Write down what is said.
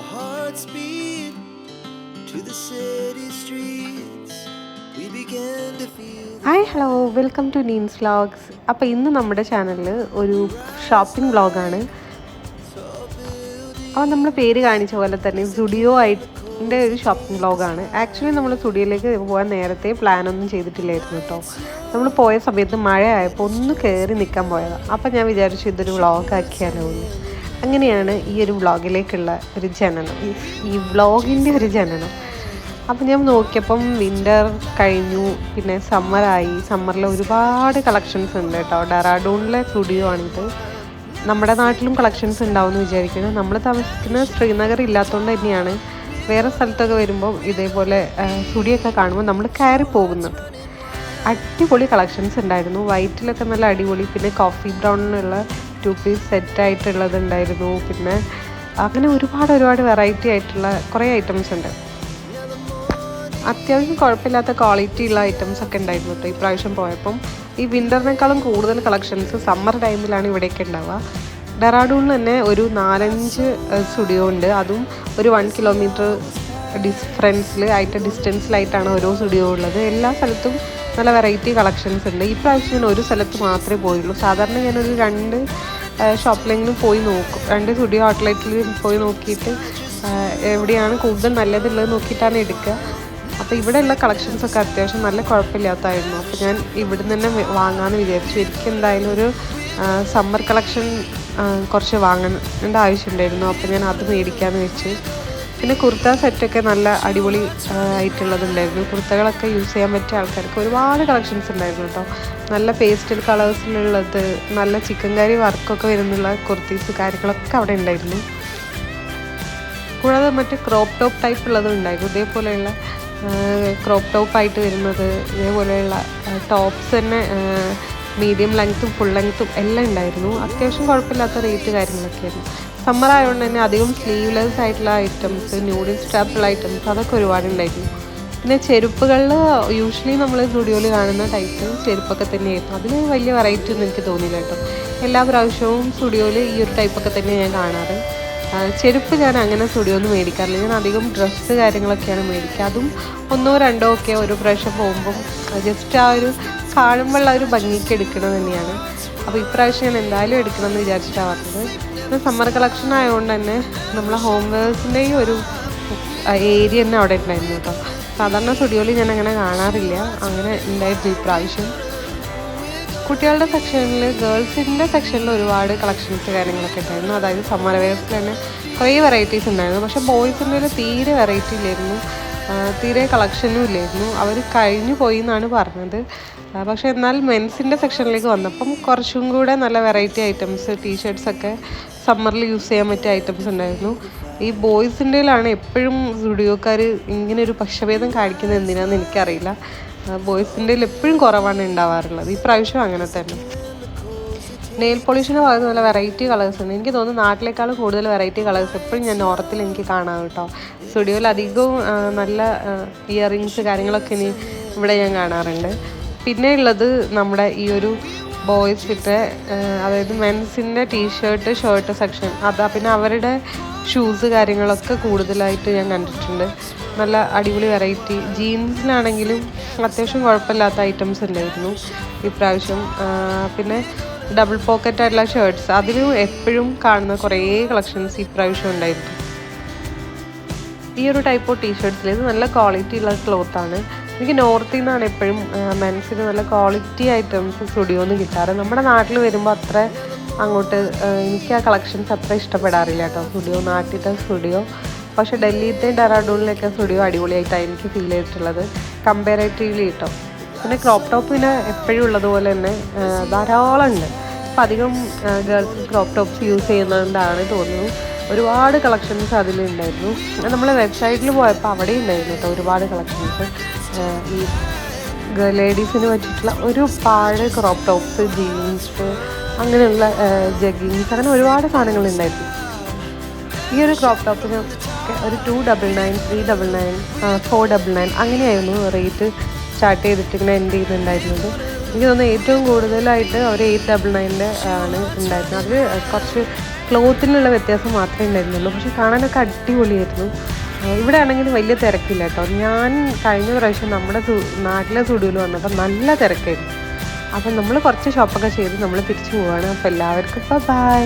Our hearts beat to the city streets. We began to feel. Hi hello welcome to Neen's vlogs. അപ്പോൾ ഇന്ന് നമ്മുടെ ചാനലിൽ ഒരു shopping വ്ളോഗാണ്. അപ്പോൾ നമ്മൾ പേര് കാണിച്ച പോലെ തന്നെ സ്റ്റുഡിയോ ആയിട്ടിൻ്റെ ഒരു ഷോപ്പിംഗ് വ്ളോഗാണ്. ആക്ച്വലി നമ്മൾ സ്റ്റുഡിയോയിലേക്ക് പോകാൻ നേരത്തെ പ്ലാനൊന്നും ചെയ്തിട്ടില്ലായിരുന്നു കേട്ടോ. നമ്മൾ പോയ സമയത്ത് മഴ ആയപ്പോൾ ഒന്ന് കയറി നിൽക്കാൻ പോയതാണ്. അപ്പോൾ ഞാൻ വിചാരിച്ചു ഇതൊരു വ്ളോഗാക്കിയാലോ എന്ന്. അങ്ങനെയാണ് ഈ ഒരു വ്ളോഗിലേക്കുള്ള ഒരു ജനനം, ഈ വ്ളോഗിൻ്റെ ഒരു ജനനം. അപ്പം ഞാൻ നോക്കിയപ്പം വിൻ്റർ കഴിഞ്ഞു, പിന്നെ സമ്മറായി. സമ്മറിൽ ഒരുപാട് കളക്ഷൻസ് ഉണ്ട് കേട്ടോ. ഡെറാഡൂണിലെ സ്റ്റുഡിയോ ആണിത്. നമ്മുടെ നാട്ടിലും കളക്ഷൻസ് ഉണ്ടാവും എന്ന് വിചാരിക്കുന്നത്. നമ്മൾ താമസിക്കുന്ന ശ്രീനഗർ ഇല്ലാത്തതുകൊണ്ട് തന്നെയാണ് വേറെ സ്ഥലത്തൊക്കെ വരുമ്പോൾ ഇതേപോലെ സ്റ്റുഡിയോ ഒക്കെ കാണുമ്പോൾ നമ്മൾ കയറി പോകുന്നത്. അടിപൊളി കളക്ഷൻസ് ഉണ്ടായിരുന്നു. വൈറ്റിലൊക്കെ നല്ല അടിപൊളി, പിന്നെ കോഫി ബ്രൗണിനുള്ള 2 പീസ് സെറ്റായിട്ടുള്ളത് ഉണ്ടായിരുന്നു. പിന്നെ അങ്ങനെ ഒരുപാട് വെറൈറ്റി ആയിട്ടുള്ള കുറേ ഐറ്റംസ് ഉണ്ട്. അത്യാവശ്യം കുഴപ്പമില്ലാത്ത ക്വാളിറ്റി ഉള്ള ഐറ്റംസ് ഒക്കെ ഉണ്ടായിരുന്നു കേട്ടോ. ഇപ്രാവശ്യം പോയപ്പം ഈ വിൻ്ററിനേക്കാളും കൂടുതൽ കളക്ഷൻസ് സമ്മർ ടൈമിലാണ് ഇവിടെയൊക്കെ ഉണ്ടാവുക. ഡെറാഡൂണിൽ തന്നെ ഒരു 4-5 സ്റ്റുഡിയോ ഉണ്ട്. അതും ഒരു 1 കിലോമീറ്റർ ഡിസ്റ്റൻസിലായിട്ടാണ് ഓരോ സ്റ്റുഡിയോ ഉള്ളത്. എല്ലാ സ്ഥലത്തും നല്ല വെറൈറ്റി കളക്ഷൻസ് ഉണ്ട്. ഇപ്രാവശ്യം ഞാൻ ഒരു സ്ഥലത്ത് മാത്രമേ പോയുള്ളൂ. സാധാരണ ഞാനൊരു 2 ഷോപ്പിലെങ്കിലും പോയി നോക്കും. 2 സ്റ്റുഡിയോ ഔട്ട്ലെറ്റിൽ പോയി നോക്കിയിട്ട് എവിടെയാണ് കൂടുതൽ നല്ലതുള്ളത് നോക്കിയിട്ടാണ് എടുക്കുക. അപ്പോൾ ഇവിടെയുള്ള കളക്ഷൻസൊക്കെ അത്യാവശ്യം നല്ല കുഴപ്പമില്ലാത്തായിരുന്നു. അപ്പോൾ ഞാൻ ഇവിടെ നിന്ന് തന്നെ വാങ്ങാമെന്ന് വിചാരിച്ചു. എനിക്ക് എന്തായാലും ഒരു സമ്മർ കളക്ഷൻ കുറച്ച് വാങ്ങേണ്ട ആവശ്യമുണ്ടായിരുന്നു. അപ്പോൾ ഞാൻ അത് മേടിക്കാമെന്ന് വെച്ച്. പിന്നെ കുർത്ത സെറ്റൊക്കെ നല്ല അടിപൊളി ആയിട്ടുള്ളതുണ്ടായിരുന്നു. കുർത്തകളൊക്കെ യൂസ് ചെയ്യാൻ പറ്റിയ ആൾക്കാർക്ക് ഒരുപാട് കളക്ഷൻസ് ഉണ്ടായിരുന്നു കേട്ടോ. നല്ല പേസ്റ്റൽ കളേഴ്സിലുള്ളത്, നല്ല ചിക്കൻ കറി വർക്കൊക്കെ വരുന്നുള്ള കുർത്തീസ് കാര്യങ്ങളൊക്കെ അവിടെ ഉണ്ടായിരുന്നു. കൂടാതെ മറ്റേ ക്രോപ്പ് ടോപ്പ് ടൈപ്പ് ഉള്ളതും ഉണ്ടായിരുന്നു. ഇതേപോലെയുള്ള ക്രോപ്പ് ടോപ്പായിട്ട് വരുന്നത്, ഇതേപോലെയുള്ള ടോപ്സ് തന്നെ മീഡിയം ലെങ്ത്തും ഫുൾ ലെങ്ത്തും എല്ലാം ഉണ്ടായിരുന്നു. അത്യാവശ്യം കുഴപ്പമില്ലാത്ത റേറ്റ് കാര്യങ്ങളൊക്കെ ആയിരുന്നു. സമ്മർ ആയതുകൊണ്ട് തന്നെ അധികം സ്ലീവ്ലെസ് ആയിട്ടുള്ള ഐറ്റംസ്, ന്യൂഡിൽ സ്ട്രാപ്പുള്ള ഐറ്റംസ് അതൊക്കെ ഒരുപാട് ഉണ്ടായിരുന്നു. പിന്നെ ചെരുപ്പുകളിൽ യൂഷ്വലി നമ്മൾ സ്റ്റുഡിയോയിൽ കാണുന്ന ടൈപ്പ് ചെരുപ്പൊക്കെ തന്നെയായിരുന്നു. അതിന് വലിയ വെറൈറ്റി ഒന്നും എനിക്ക് തോന്നിയില്ല കേട്ടോ. എല്ലാ പ്രാവശ്യവും സ്റ്റുഡിയോയിൽ ഈ ഒരു ടൈപ്പൊക്കെ തന്നെയാണ് ഞാൻ കാണാറ്. ചെരുപ്പ് ഞാൻ അങ്ങനെ സ്റ്റുഡിയോയിൽ നിന്ന് മേടിക്കാറില്ല. ഞാൻ അധികം ഡ്രസ്സ് കാര്യങ്ങളൊക്കെയാണ് മേടിക്കുക. അതും 1-2 ഒക്കെ ഒരു പ്രാവശ്യം പോകുമ്പം ജസ്റ്റ് ആ ഒരു കാണുമ്പോഴുള്ള ഒരു ഭംഗിക്ക് എടുക്കുന്നത് തന്നെയാണ്. അപ്പോൾ ഇപ്രാവശ്യം ഞാൻ എന്തായാലും എടുക്കണമെന്ന് വിചാരിച്ചിട്ടാണ് പറഞ്ഞത്. പിന്നെ സമ്മർ കളക്ഷൻ ആയതുകൊണ്ട് തന്നെ നമ്മളെ ഹോം വെയർസിൻ്റെയും ഒരു ഏരിയ തന്നെ അവിടെ ഉണ്ടായിരുന്നു കേട്ടോ. സാധാരണ സ്റ്റുഡിയോയിൽ ഞാൻ അങ്ങനെ കാണാറില്ല. അങ്ങനെ ഉണ്ടായിരുന്നു ഇപ്രാവശ്യം. കുട്ടികളുടെ സെക്ഷനിൽ, ഗേൾസിൻ്റെ സെക്ഷനിൽ ഒരുപാട് കളക്ഷൻസ് കാര്യങ്ങളൊക്കെ ഉണ്ടായിരുന്നു. അതായത് സമ്മർ വെയർസിൽ തന്നെ കുറേ വെറൈറ്റീസ് ഉണ്ടായിരുന്നു. പക്ഷേ ബോയ്സിൻ്റെ തീരെ വെറൈറ്റി ഇല്ലായിരുന്നു, തീരെ കളക്ഷനും ഇല്ലായിരുന്നു. അവർ കഴിഞ്ഞു പോയി എന്നാണ് പറഞ്ഞത്. പക്ഷേ എന്നാൽ മെൻസിൻ്റെ സെക്ഷനിലേക്ക് വന്നപ്പം കുറച്ചും കൂടെ നല്ല വെറൈറ്റി ഐറ്റംസ്, ടീഷർട്ട്സൊക്കെ സമ്മറിൽ യൂസ് ചെയ്യാൻ പറ്റിയ ഐറ്റംസ് ഉണ്ടായിരുന്നു. ഈ ബോയ്സിൻ്റെയിലാണ് എപ്പോഴും സ്റ്റുഡിയോക്കാർ ഇങ്ങനെ ഒരു പക്ഷഭേദം കാണിക്കുന്നത് എന്തിനാണെന്ന് എനിക്കറിയില്ല. ബോയ്സിൻ്റെ എപ്പോഴും കുറവാണ് ഉണ്ടാവാറുള്ളത്. ഈ പ്രാവശ്യം അങ്ങനെ തന്നെ. നെയിൽ പോളിഷിന് പറയുന്ന പോലെ വെറൈറ്റി കളേഴ്സ് ഉണ്ട്. എനിക്ക് തോന്നുന്നു നാട്ടിലേക്കാളും കൂടുതൽ വെറൈറ്റി കളേഴ്സ് എപ്പോഴും ഞാൻ നോർത്തിൽ എനിക്ക് കാണാം കേട്ടോ. സ്റ്റുഡിയോയിൽ അധികവും നല്ല ഇയറിങ്സ് കാര്യങ്ങളൊക്കെ ഇനി ഇവിടെ ഞാൻ കാണാറുണ്ട്. പിന്നെ ഉള്ളത് നമ്മുടെ ഈ ഒരു ബോയ്സിൻ്റെ, അതായത് മെൻസിൻ്റെ ടീഷർട്ട് ഷർട്ട് സെക്ഷൻ, അതാ. പിന്നെ അവരുടെ ഷൂസ് കാര്യങ്ങളൊക്കെ കൂടുതലായിട്ട് ഞാൻ കണ്ടിട്ടുണ്ട്. നല്ല അടിപൊളി വെറൈറ്റി ജീൻസിലാണെങ്കിലും അത്യാവശ്യം കുഴപ്പമില്ലാത്ത ഐറ്റംസ് ഉണ്ടായിരുന്നു ഇപ്രാവശ്യം. പിന്നെ ഡബിൾ പോക്കറ്റ് ആയിട്ടുള്ള ഷർട്ട്സ്, അതിലും എപ്പോഴും കാണുന്ന കുറേ കളക്ഷൻസ് ഇപ്രാവശ്യം ഉണ്ടായിരുന്നു. ഈ ഒരു ടൈപ്പ് ഓഫ് ടീഷർട്ട്സിൽ ഇത് നല്ല ക്വാളിറ്റി ഉള്ള ക്ലോത്താണ്. എനിക്ക് നോർത്തിൽ നിന്നാണ് എപ്പോഴും മെൻസിന് നല്ല ക്വാളിറ്റി ഐറ്റംസ് സ്റ്റുഡിയോയിൽ നിന്ന് കിട്ടാറ്. നമ്മുടെ നാട്ടിൽ വരുമ്പോൾ അത്ര അങ്ങോട്ട് എനിക്ക് ആ കളക്ഷൻസ് അത്ര ഇഷ്ടപ്പെടാറില്ല കേട്ടോ, നാട്ടിലത്തെ സ്റ്റുഡിയോ. പക്ഷേ ഡൽഹിയിലത്തെ ഡെറാഡൂണിലൊക്കെ സ്റ്റുഡിയോ അടിപൊളിയായിട്ടാണ് എനിക്ക് ഫീൽ ചെയ്തിട്ടുള്ളത് കമ്പാരേറ്റീവ്ലി കേട്ടോ. പിന്നെ ക്രോപ്പ് ടോപ്പ് പിന്നെ എപ്പോഴും ഉള്ളതുപോലെ തന്നെ ധാരാളം ഉണ്ട്. അപ്പോൾ അധികം ഗേൾസ് ക്രോപ്പ് ടോപ്സ് യൂസ് ചെയ്യുന്നതുകൊണ്ടാണ് തോന്നുന്നു ഒരുപാട് കളക്ഷൻസ് അതിലുണ്ടായിരുന്നു. നമ്മൾ വെബ്സൈറ്റിൽ പോയപ്പോൾ അവിടെ ഉണ്ടായിരുന്നു കേട്ടോ ഒരുപാട് കളക്ഷൻസ്. ഈ ലേഡീസിന് പറ്റിയിട്ടുള്ള ഒരുപാട് ക്രോപ്പ് ടോപ്സ്, ജീൻസ്, അങ്ങനെയുള്ള ജഗ്ഗിങ്സ്, അങ്ങനെ ഒരുപാട് സാധനങ്ങളുണ്ടായിരുന്നു. ഈ ഒരു ക്രോപ്പ് ടോപ്പിന് ഒരു 299, 399, 499 അങ്ങനെയായിരുന്നു റേറ്റ് സ്റ്റാർട്ട് ചെയ്തിട്ട് ഇങ്ങനെ എൻഡ് ചെയ്യുന്നുണ്ടായിരുന്നത്. എനിക്ക് തോന്നുന്നു ഏറ്റവും കൂടുതലായിട്ട് അവർ 899 ആണ് ഉണ്ടായിരുന്നത്. അതിൽ കുറച്ച് ക്ലോത്തിനുള്ള വ്യത്യാസം മാത്രമേ ഉണ്ടായിരുന്നുള്ളൂ. പക്ഷെ കാണാനൊക്കെ അടിപൊളിയായിരുന്നു. ഇവിടെ ആണെങ്കിൽ വലിയ തിരക്കില്ല കേട്ടോ. ഞാൻ കഴിഞ്ഞ പ്രാവശ്യം നമ്മുടെ നാട്ടിലെ സ്റ്റുഡിയോയിൽ വന്നപ്പോൾ നല്ല തിരക്കായിരുന്നു. അപ്പം നമ്മൾ കുറച്ച് ഷോപ്പൊക്കെ ചെയ്ത് നമ്മൾ തിരിച്ചു പോവുകയാണ്. അപ്പോൾ എല്ലാവർക്കും ബൈ.